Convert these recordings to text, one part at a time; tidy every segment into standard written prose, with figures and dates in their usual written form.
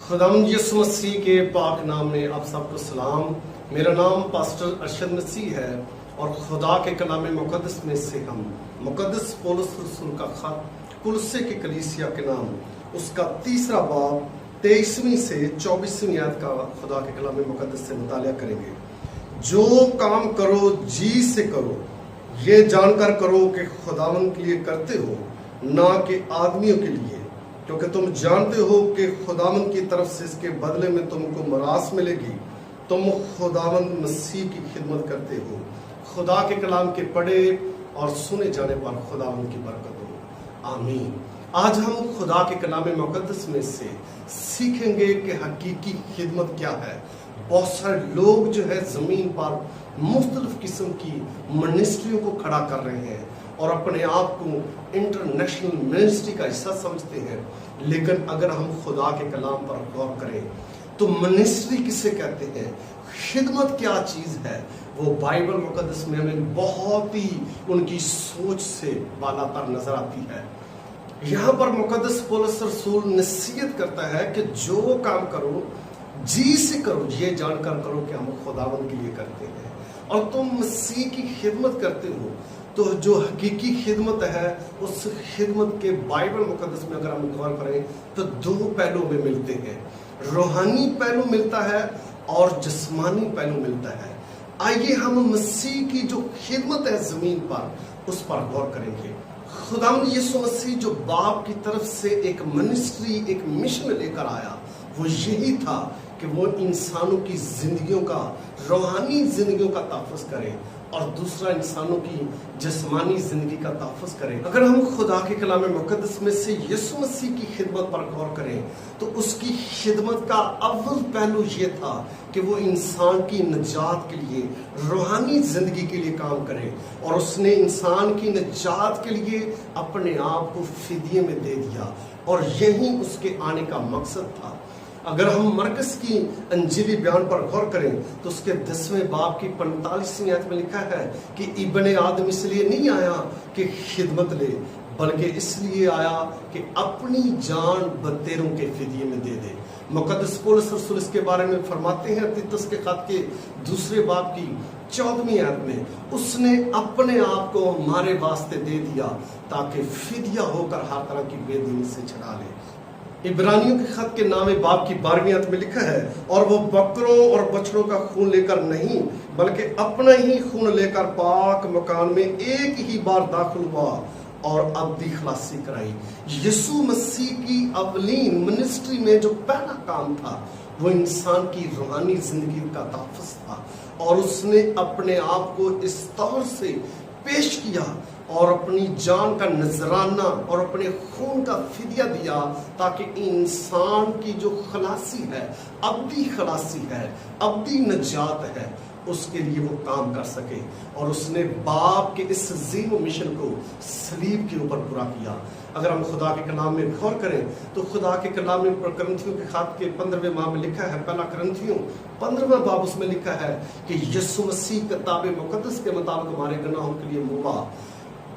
खुदावंद यीशु मसीह के पाक नाम में आप सबको सलाम। मेरा नाम पास्टर अरशद मसीह है और खुदा के कलाम मुकद्दस में से हम मुकद्दस पौलुस रसूल का खत कुलुस्से की कलीसिया के नाम उसका 3 बाब 23वीं से 24वीं आयत का खुदा के कलाम मुकद्दस से मुतालिया करेंगे। जो काम करो जी से करो, ये जानकर करो कि खुदावंद के लिए करते हो, ना कि आदमियों के लिए, क्योंकि तुम जानते हो कि खुदावंद की तरफ से इसके बदले में तुमको मरास मिलेगी। तुम खुदावंद मसीह की खिदमत करते हो। खुदा के कलाम के पढ़े और सुने जाने पर खुदावंद की बरकत हो, आमीन। आज हम खुदा के कलाम मुकद्दस में से सीखेंगे कि हकीकी खिदमत क्या है। बहुत सारे लोग जो है जमीन पर मुख्तलिफ किस्म की मिनिस्ट्रियों को खड़ा कर रहे हैं और अपने आप को इंटरनेशनल मिनिस्ट्री का हिस्सा समझते हैं। लेकिन अगर हम खुदा के कलाम पर गौर करें तो मिनिस्ट्री किसे कहते हैं, खिदमत क्या चीज है, वो बाइबल मुकद्दस में हमें बहुत ही उनकी सोच से बालातर नजर आती है। यहाँ पर मुकद्दस पौलुस रसूल नसीहत करता है कि जो काम करो जी से करो, ये जानकर करो कि हम खुदावंद के लिए करते हैं। और तुम मसीह की खिदमत करते हो तो जो हकीकी खिदमत है उस खिदमत के बाइबल मुकद्दस में अगर हम गौर करें तो 2 पहलू में मिलते हैं। रूहानी पहलू मिलता है और जिस्मानी पहलू मिलता है। आइए हम मसीह की जो खिदमत है जमीन पर उस पर गौर करेंगे। खुदावंद यीशु मसीह जो बाप की तरफ से एक मिनिस्ट्री, एक मिशन लेकर आया, वो यही था कि वो इंसानों की जिंदगियों का, रूहानी जिंदगियों का तहफ़्फ़ुज़ करे और दूसरा इंसानों की जिस्मानी जिंदगी का तहफ़्फ़ुज़ करे। अगर हम खुदा के कलाम मुकद्दस में से यीशु मसीह की खिदमत पर गौर करें तो उसकी खिदमत का अव्वल पहलू ये था कि वो इंसान की निजात के लिए, रूहानी जिंदगी के लिए काम करे और उसने इंसान की निजात के लिए अपने आप को फिदिये में दे दिया और यही उसके आने का मकसद था। अगर हम मरकस की अंजीली बयान पर गौर करें तो उसके 10वें बाब की 45वीं आयत में लिखा है कि इब्ने आदम इसलिए नहीं आया कि खिदमत ले, बल्कि इसलिए आया कि अपनी जान बतेरों के फिदिये में दे दे। मुकद्दस पौलुस रसूल इसके बारे में फरमाते हैं तीतुस के खत के 2 बाब की 14वीं आयत में, उसने अपने आप को हमारे वास्ते दे दिया ताकि फिदिया होकर हर तरह की बेदीनी से छुड़ा ले। इब्रानियों के खत के नामे बाब की 12वीं आयत में लिखा है, और वो बकरों और बछड़ों का खून लेकर नहीं बल्कि अपना ही खून लेकर पाक मकान में एक ही बार दाखिल हुआ और अब्दी खलासी कराई। यीशु मसीह की अवलीन मिनिस्ट्री में जो पहला काम था वो इंसान की रूहानी जिंदगी का तहफ़्फ़ुज़ था और उसने अपने आप को इस तौर से पेश किया और अपनी जान का नजराना और अपने खून का फिदिया दिया ताकि इंसान की जो खलासी है, अब्दी खलासी है, अब्दी नजात है, उसके लिए वो काम कर सके। और उसने बाप के इस अजीम मिशन को सलीब के ऊपर पूरा किया। अगर हम खुदा के कलाम में गौर करें तो खुदा के कलाम में करंथियों के खत के 15वें बाब में लिखा है, पहला करंथियों 15वां बाब, उसमें लिखा है कि यीशु मसीह किताब मुकद्दस के मुताबिक हमारे गुनाहों के लिए मुआ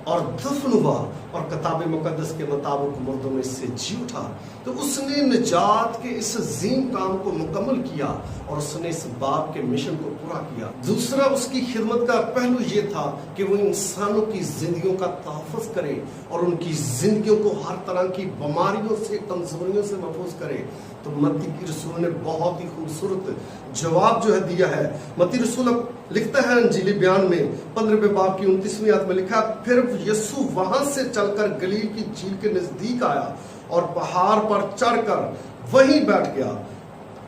और दफन हुआ और किताब मुकद्दस के मुताबिक मुर्दों में से जी उठा। तो उसने निजात के इस अजीम काम को मुकम्मल किया और उसने इस बाप के मिशन को पूरा किया। दूसरा उसकी खिदमत का पहलू ये था कि वो इंसानों की जिंदगियों का तहफ़्फ़ुज़ करे और उनकी जिंदगियों को हर तरह की बीमारियों से, कमजोरियों से महफूज करे। तो मत्ती की रसूल ने बहुत ही खूबसूरत जवाब जो है दिया है। मत्ती रसूल लिखता है अंजीली बयान में 15वें बाब की 29वीं आयत में लिखा, फिर यीशु वहां से चलकर गलील की झील के नजदीक आया और पहाड़ पर चढ़कर वहीं बैठ गया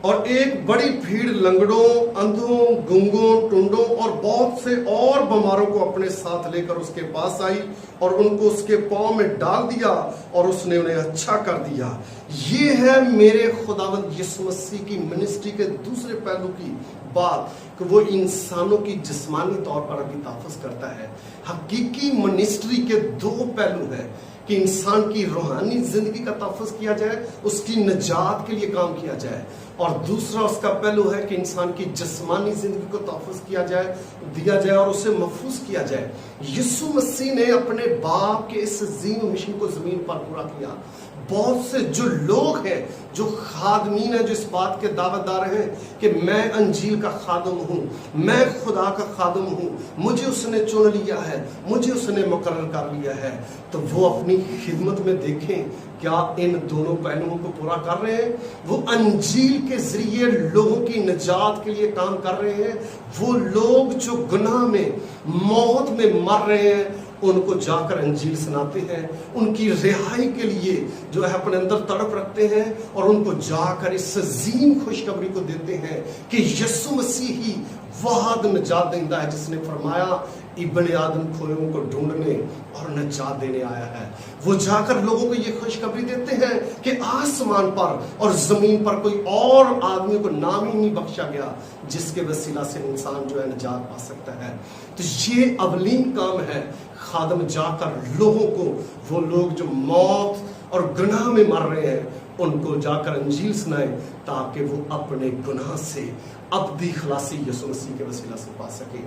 और एक बड़ी भीड़ लंगड़ों, अंधों, गूंगों, टुंडों और बहुत से और बीमारों को अपने साथ लेकर उसके पास आई और उनको उसके पांव में डाल दिया और उसने उन्हें अच्छा कर दिया। ये है मेरे खुदावंद यीशु मसीह की मिनिस्ट्री के दूसरे पहलू की बात कि वो इंसानों की जिस्मानी तौर पर अभी तहफ़्फ़ुज़ करता है। हकीकी मिनिस्ट्री के 2 पहलू है कि इंसान की रूहानी जिंदगी का तहफ़्फ़ुज़ किया जाए, उसकी निजात के लिए काम किया जाए, और दूसरा उसका पहलू है कि इंसान की जिस्मानी जिंदगी को तहफ़्फ़ुज़ किया जाए, दिया जाए और उसे महफूज किया जाए। یسوع مسیح نے اپنے باپ کے اس عظیم مشن کو زمین پر پورا کیا. بہت سے جو لوگ ہیں، جو خادمین ہیں، جو اس بات کے دعوت دار ہیں کہ میں انجیل کا خادم ہوں، میں خدا کا خادم ہوں، مجھے اس نے چن لیا ہے، مجھے اس نے مقرر کر لیا ہے، تو وہ اپنی خدمت میں دیکھیں کیا ان دونوں پہلوؤں کو پورا کر رہے ہیں. وہ انجیل کے ذریعے لوگوں کی نجات کے لیے کام کر رہے ہیں. وہ لوگ جو گناہ میں، موت میں مر رہے ہیں، ان کو جا کر انجیل سناتے ہیں. ان کی رہائی کے لیے جو ہے اپنے اندر تڑپ رکھتے ہیں، اور ان کو جا کر اس عظیم خوشخبری کو دیتے ہیں کہ یسوع مسیح ہی واحد نجات دہندہ ہے، جس نے فرمایا ابن آدم کھوئوں کو ڈھونڈنے اور نجات دینے آیا ہے. وہ جا کر لوگوں کو یہ خوشخبری دیتے ہیں کہ آسمان پر اور زمین پر کوئی اور آدمی کو نام ہی نہیں بخشا گیا جس کے وسیلہ سے انسان جو ہے نجات پا سکتا ہے. تو یہ اولین کام ہے خادم، جا کر لوگوں کو، وہ لوگ جو موت اور گناہ میں مر رہے ہیں، ان کو جا کر انجیل سنائیں تاکہ وہ اپنے گناہ سے ابدی خلاصی یسوع مسیح کے وسیلہ سے پا سکیں.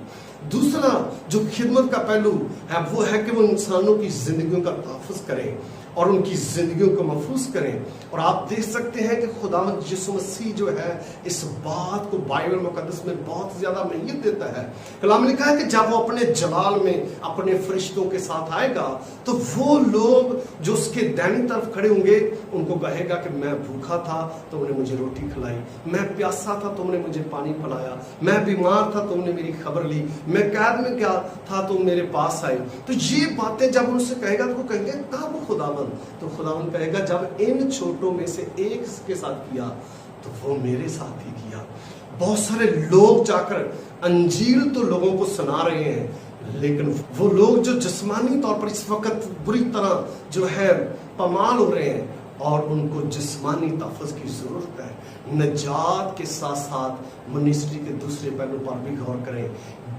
دوسرا جو خدمت کا پہلو ہے وہ ہے کہ وہ انسانوں کی زندگیوں کا تحفظ کریں اور ان کی زندگیوں کو محفوظ کریں. اور آپ دیکھ سکتے ہیں کہ خداوند یسوع مسیح جو ہے اس بات کو بائبل مقدس میں بہت زیادہ اہمیت دیتا ہے. کلام میں لکھا ہے کہ جب وہ اپنے جلال میں اپنے فرشتوں کے ساتھ آئے گا تو وہ لوگ جو اس کے دائنی طرف کھڑے ہوں گے ان کو کہے گا کہ میں بھوکا تھا تم نے مجھے روٹی کھلائی، میں پیاسا تھا تم نے مجھے پانی پلایا، میں بیمار تھا تم نے میری خبر لی، میں قید میں کیا تھا تم میرے پاس آئے. تو یہ باتیں جب ان سے کہے گا تو وہ کہیں گے کب خداوند؟ تو خداوند کہے گا جب ان چھوٹوں میں سے ایک کے ساتھ کیا تو وہ میرے ساتھ ہی کیا. بہت سارے لوگ جا کر انجیل تو لوگوں کو سنا رہے ہیں، لیکن وہ لوگ جو جسمانی طور پر اس وقت بری طرح جو ہے پامال ہو رہے ہیں اور ان کو جسمانی تحفظ کی ضرورت ہے. نجات کے ساتھ ساتھ منسٹری کے دوسرے پہلو پر بھی غور کریں.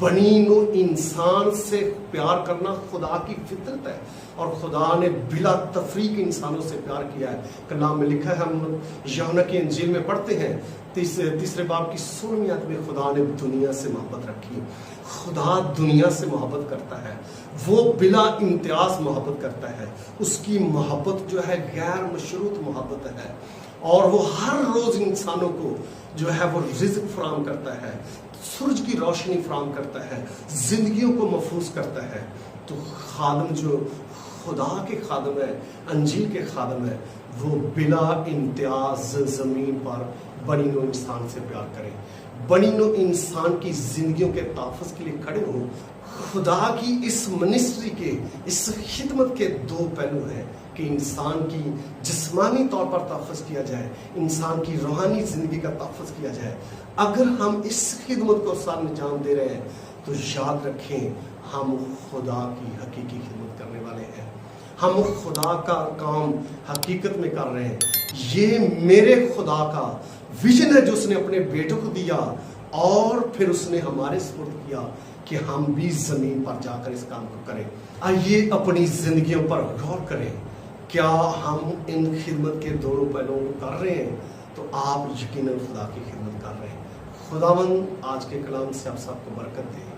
بنی نوع انسان سے پیار کرنا خدا کی فطرت ہے اور خدا نے بلا تفریق انسانوں سے پیار کیا ہے. کلام میں لکھا ہے، ہم یوحنا کی انجیل میں پڑھتے ہیں تیسرے باب کی 16ویں آیت میں، خدا نے دنیا سے محبت رکھی. خدا دنیا سے محبت کرتا ہے، وہ بلا امتیاز محبت کرتا ہے. اس کی محبت جو ہے غیر مشروط محبت ہے، اور وہ ہر روز انسانوں کو جو ہے وہ رزق فراہم کرتا ہے، سورج کی روشنی فراہم کرتا ہے، زندگیوں کو محفوظ کرتا ہے. تو خادم جو خدا کے خادم ہے، انجیل کے خادم ہے، وہ بلا امتیاز زمین پر بنی نوع انسان سے پیار کریں، بنی نوع انسان کی زندگیوں کے تحفظ کے لیے کھڑے ہوں. خدا کی اس منسٹری کے، اس خدمت کے دو پہلو ہیں کہ انسان کی جسمانی طور پر تحفظ کیا جائے، انسان کی روحانی زندگی کا تحفظ کیا جائے. اگر ہم اس خدمت کو سر انجام دے رہے ہیں تو یاد رکھیں ہم خدا کی حقیقی خدمت کرنے والے ہیں. ہم خدا کا کام حقیقت میں کر رہے ہیں. یہ میرے خدا کا ویژن ہے جو اس نے اپنے بیٹے کو دیا اور پھر اس نے ہمارے سپرد کیا کہ ہم بھی زمین پر جا کر اس کام کو کریں. آئیے اپنی زندگیوں پر غور کریں، کیا ہم ان خدمت کے دونوں پہلوؤں کو کر رہے ہیں؟ تو آپ یقیناً خدا کی خدمت کر رہے ہیں. خداوند آج کے کلام سے آپ سب کو برکت دے.